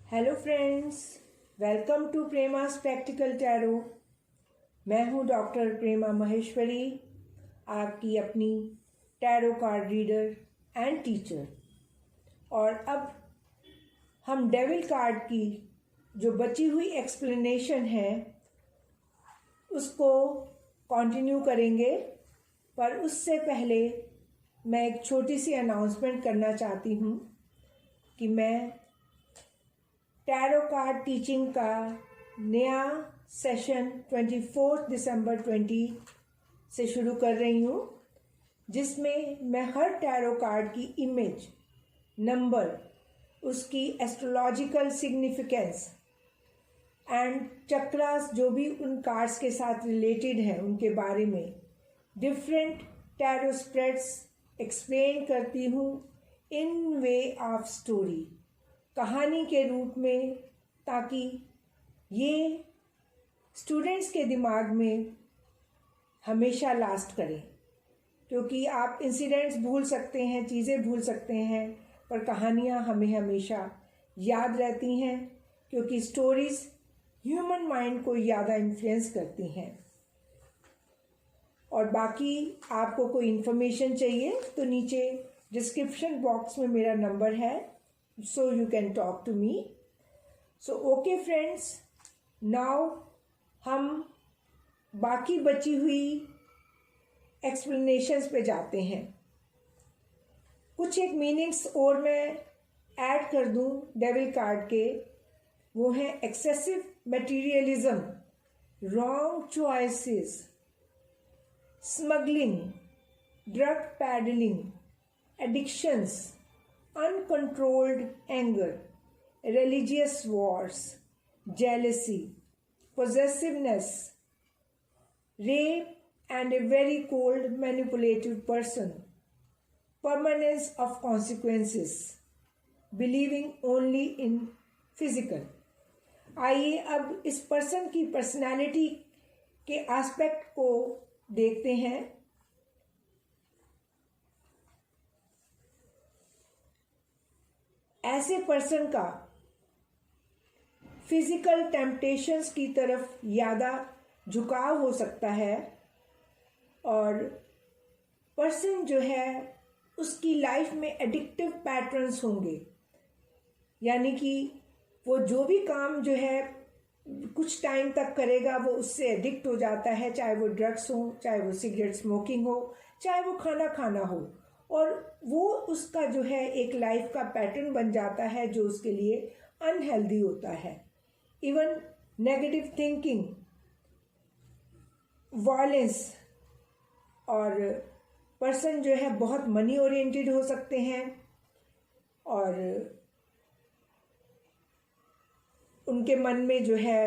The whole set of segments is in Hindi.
Hello friends, welcome to Prema's practical tarot. मैं हूं डॉक्टर प्रेमा महेश्वरी, आपकी अपनी tarot card reader and teacher. और अब हम डेविल कार्ड की जो बची हुई एक्सप्लेनेशन है उसको कंटिन्यू करेंगे, पर उससे पहले मैं एक छोटी सी अनाउंसमेंट करना चाहती हूँ कि मैं टैरो कार्ड टीचिंग का नया सेशन 24 दिसंबर 20 से शुरू कर रही हूँ, जिसमें मैं हर टैरो कार्ड की इमेज, नंबर, उसकी एस्ट्रोलॉजिकल सिग्निफिकेंस एंड चक्रास जो भी उन कार्ड्स के साथ रिलेटेड हैं उनके बारे में डिफरेंट टैरो स्प्रेड्स एक्सप्लेन करती हूँ इन वे ऑफ स्टोरी, कहानी के रूप में, ताकि ये स्टूडेंट्स के दिमाग में हमेशा लास्ट करें। क्योंकि आप इंसिडेंट्स भूल सकते हैं, चीज़ें भूल सकते हैं, पर कहानियाँ हमें हमेशा याद रहती हैं, क्योंकि स्टोरीज़ ह्यूमन माइंड को ज़्यादा इन्फ्लुएंस करती हैं। और बाकी आपको कोई इन्फॉर्मेशन चाहिए तो नीचे डिस्क्रिप्शन बॉक्स में मेरा नंबर है, so you can talk to me. So okay friends, now हम बाकी बची हुई एक्सप्लेनेशंस पे जाते हैं। कुछ एक मीनिंग्स और मैं ऐड कर दूं डेविल कार्ड के, वो हैं excessive materialism, wrong choices, smuggling, drug paddling, addictions, uncontrolled anger, religious wars, jealousy, possessiveness, rape, and a very cold, manipulative person, permanence of consequences, believing only in physical। आइए अब इस पर्सन की पर्सनालिटी के एस्पेक्ट को देखते हैं। ऐसे पर्सन का फिजिकल टेम्पटेशंस की तरफ ज़्यादा झुकाव हो सकता है, और पर्सन जो है उसकी लाइफ में एडिक्टिव पैटर्न्स होंगे। यानी कि वो जो भी काम जो है कुछ टाइम तक करेगा वो उससे एडिक्ट हो जाता है, चाहे वो ड्रग्स हो, चाहे वो सिगरेट स्मोकिंग हो, चाहे वो खाना खाना हो, और वो उसका जो है एक लाइफ का पैटर्न बन जाता है जो उसके लिए अनहेल्दी होता है। इवन नेगेटिव थिंकिंग, वायलेंस, और पर्सन जो है बहुत मनी ओरिएंटेड हो सकते हैं, और उनके मन में जो है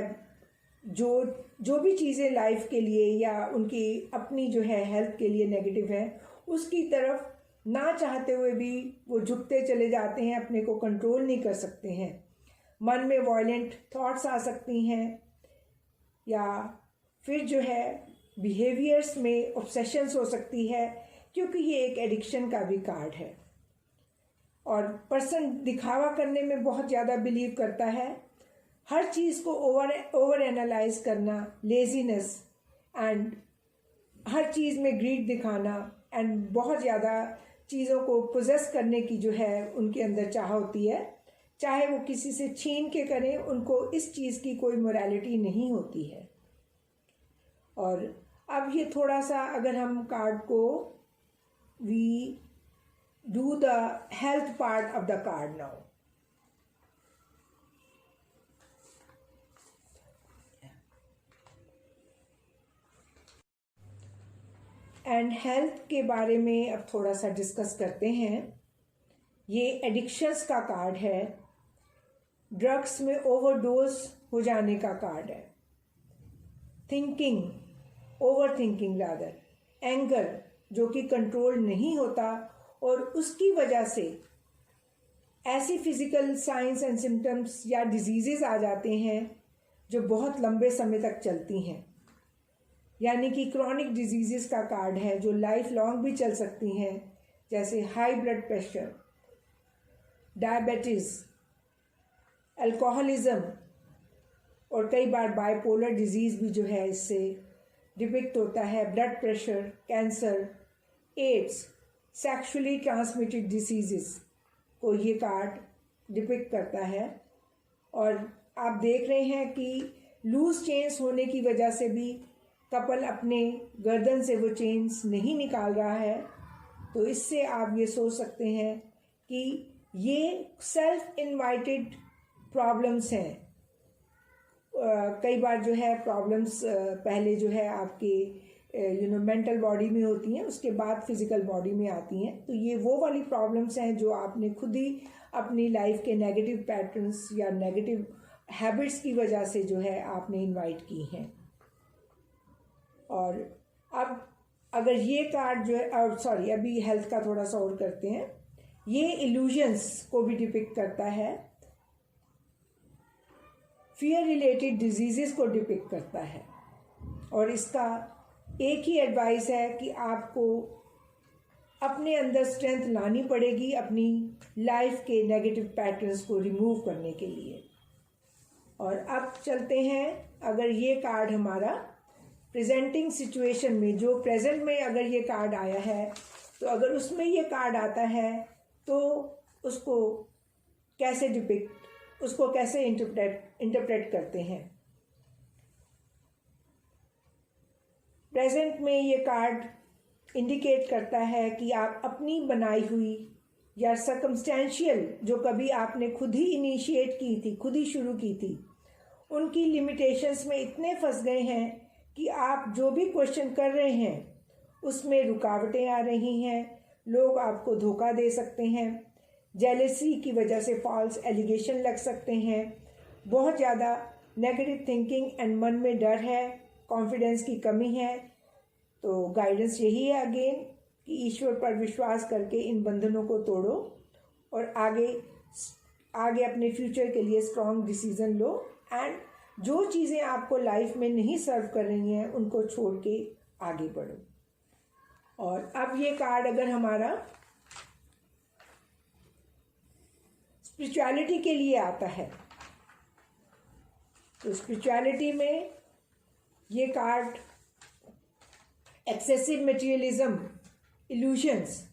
जो भी चीज़ें लाइफ के लिए या उनकी अपनी जो है हेल्थ के लिए नेगेटिव है, उसकी तरफ ना चाहते हुए भी वो झुकते चले जाते हैं, अपने को कंट्रोल नहीं कर सकते हैं। मन में वायलेंट थॉट्स आ सकती हैं, या फिर जो है बिहेवियर्स में ऑब्सेशंस हो सकती है, क्योंकि ये एक एडिक्शन का भी कार्ड है। और पर्सन दिखावा करने में बहुत ज़्यादा बिलीव करता है, हर चीज़ को ओवर एनालाइज करना, लेजीनेस, एंड हर चीज़ में ग्रीड दिखाना, एंड बहुत ज़्यादा चीज़ों को पोजेस करने की जो है उनके अंदर चाह होती है। चाहे वो किसी से छीन के करें, उनको इस चीज़ की कोई मोरालिटी नहीं होती है। और अब ये थोड़ा सा अगर हम कार्ड को we do the health part of the card now. And health के बारे में अब थोड़ा सा डिस्कस करते हैं। ये एडिक्शंस का कार्ड है, ड्रग्स में ओवरडोज हो जाने का कार्ड है, thinking, over thinking rather, anger जो कि कंट्रोल नहीं होता, और उसकी वजह से ऐसी फिजिकल साइंस एंड सिम्टम्स या डिजीज़ेस आ जाते हैं जो बहुत लंबे समय तक चलती हैं। यानी कि क्रॉनिक डिजीज़ेस का कार्ड है जो लाइफ लॉन्ग भी चल सकती हैं, जैसे high blood pressure, diabetes, alcoholism और कई बार बाइपोलर डिजीज़ भी जो है इससे डिपिक्ट होता है, blood pressure, cancer, AIDS, sexually transmitted disease को ये कार्ड डिपिक्ट करता है। और आप देख रहे हैं कि लूज चेन्स होने की वजह से भी कपल अपने गर्दन से वो चेन्स नहीं निकाल रहा है, तो इससे आप ये सोच सकते हैं कि ये सेल्फ इन्वाइटेड प्रॉब्लम्स हैं। कई बार जो है प्रॉब्लम्स पहले जो है आपके मेंटल बॉडी में होती हैं, उसके बाद फिज़िकल बॉडी में आती हैं। तो ये वो वाली प्रॉब्लम्स हैं जो आपने खुद ही अपनी लाइफ के नेगेटिव पैटर्न्स या नेगेटिव हैबिट्स की वजह से जो है आपने इनवाइट की हैं। और अब अगर ये कार्ड जो है, और सॉरी अभी हेल्थ का थोड़ा सा और करते हैं, ये इल्यूजन्स को भी डिपिक्ट करता है, फियर रिलेटेड डिजीज़ेस को डिपिक्ट करता है। और इसका एक ही एडवाइस है कि आपको अपने अंदर स्ट्रेंथ लानी पड़ेगी अपनी लाइफ के नेगेटिव पैटर्न्स को रिमूव करने के लिए। और अब चलते हैं, अगर ये कार्ड हमारा प्रेजेंटिंग सिचुएशन में, जो प्रेजेंट में अगर ये कार्ड आया है, तो अगर उसमें ये कार्ड आता है तो उसको कैसे डिपिक्ट, उसको कैसे इंटरप्रेट करते हैं। प्रेजेंट में ये कार्ड इंडिकेट करता है कि आप अपनी बनाई हुई या सर्कमस्टेंशियल, जो कभी आपने खुद ही इनिशिएट की थी, खुद ही शुरू की थी, उनकी लिमिटेशंस में इतने फंस गए हैं कि आप जो भी क्वेश्चन कर रहे हैं उसमें रुकावटें आ रही हैं, लोग आपको धोखा दे सकते हैं, जेलसी की वजह से फॉल्स एलिगेशन लग सकते हैं, बहुत ज़्यादा नेगेटिव थिंकिंग एंड मन में डर है, कॉन्फिडेंस की कमी है। तो गाइडेंस यही है अगेन कि ईश्वर पर विश्वास करके इन बंधनों को तोड़ो और आगे अपने फ्यूचर के लिए स्ट्रॉन्ग डिसीजन लो, एंड जो चीज़ें आपको लाइफ में नहीं सर्व कर रही हैं उनको छोड़ के आगे बढ़ो। और अब ये कार्ड अगर हमारा स्पिरिचुअलिटी के लिए आता है, तो स्पिरिचुअलिटी में ये card excessive materialism, illusions,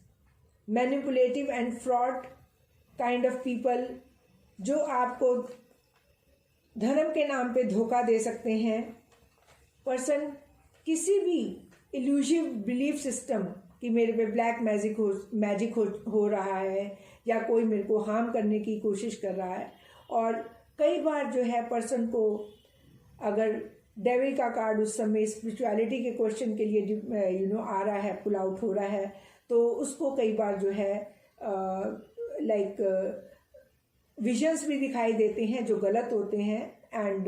manipulative and fraud kind of people जो आपको धर्म के नाम पे धोखा दे सकते हैं। पर्सन किसी भी इल्यूसिव बिलीफ सिस्टम कि मेरे पे ब्लैक मैजिक हो रहा है या कोई मेरे को हार्म करने की कोशिश कर रहा है। और कई बार जो है पर्सन को अगर डेविल का कार्ड उस समय स्पिरिचुअलिटी के क्वेश्चन के लिए आ रहा है, पुल आउट हो रहा है, तो उसको कई बार जो है विजन्स भी दिखाई देते हैं जो गलत होते हैं, एंड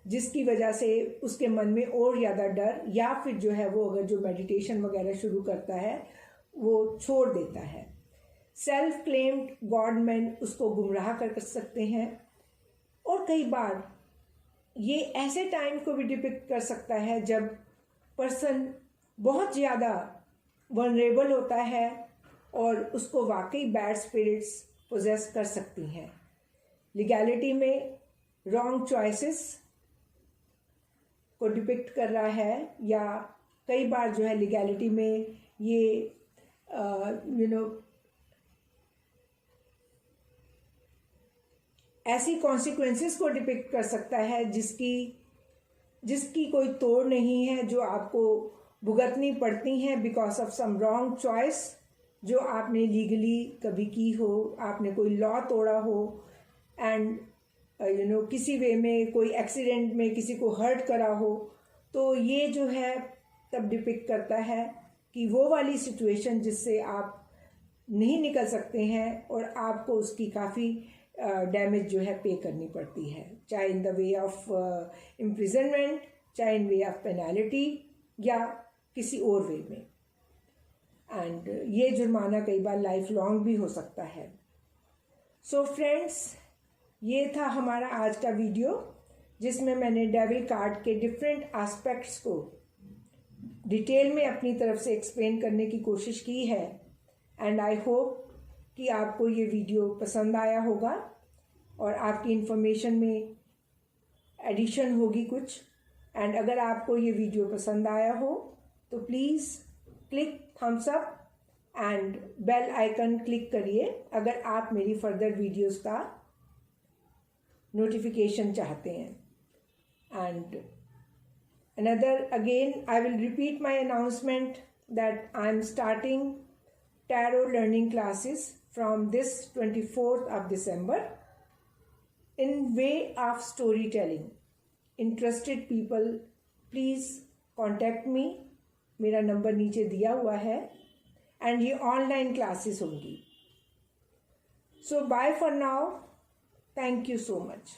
जिसकी वजह से उसके मन में और ज़्यादा डर, या फिर जो है वो अगर जो मेडिटेशन वगैरह शुरू करता है वो छोड़ देता है। सेल्फ क्लेम्ड गॉड मैन उसको गुमराह कर सकते हैं। और कई बार ये ऐसे टाइम को भी डिपिक्ट कर सकता है जब पर्सन बहुत ज़्यादा वनरेबल होता है और उसको वाकई बैड स्पिरिट्स पोजेस कर सकती हैं। लीगैलिटी में रॉन्ग चॉइसेस को डिपिक्ट कर रहा है, या कई बार जो है लीगैलिटी में ये ऐसी कॉन्सिक्वेंसेस को डिपिक्ट कर सकता है जिसकी कोई तोड़ नहीं है, जो आपको भुगतनी पड़ती हैं because of some wrong choice जो आपने लीगली कभी की हो, आपने कोई लॉ तोड़ा हो, एंड किसी वे में कोई एक्सीडेंट में किसी को हर्ट करा हो। तो ये जो है तब डिपिक्ट करता है कि वो वाली सिचुएशन जिससे आप नहीं निकल सकते हैं और आपको उसकी काफ़ी डैमेज जो है पे करनी पड़ती है, चाहे in the way of imprisonment, चाहे इन वे ऑफ पेनल्टी, या किसी और वे में। एंड ये जुर्माना कई बार लाइफ लॉन्ग भी हो सकता है। सो फ्रेंड्स, ये था हमारा आज का वीडियो जिसमें मैंने डेविल कार्ड के डिफरेंट एस्पेक्ट्स को डिटेल में अपनी तरफ से एक्सप्लेन करने की कोशिश की है, एंड आई होप कि आपको ये वीडियो पसंद आया होगा। और आपकी इन्फॉर्मेशन में एडिशन होगी कुछ। एंड अगर आपको ये वीडियो पसंद आया हो तो please click thumbs up and bell icon click करिए अगर आप मेरी फर्दर वीडियोस का नोटिफिकेशन चाहते हैं। And another again I will repeat my announcement that I am starting tarot learning classes from this 24th of December in way of storytelling. Interested people please contact me, मेरा नंबर नीचे दिया हुआ है। एंड ये ऑनलाइन क्लासेस होंगी। So bye for now, thank you so much.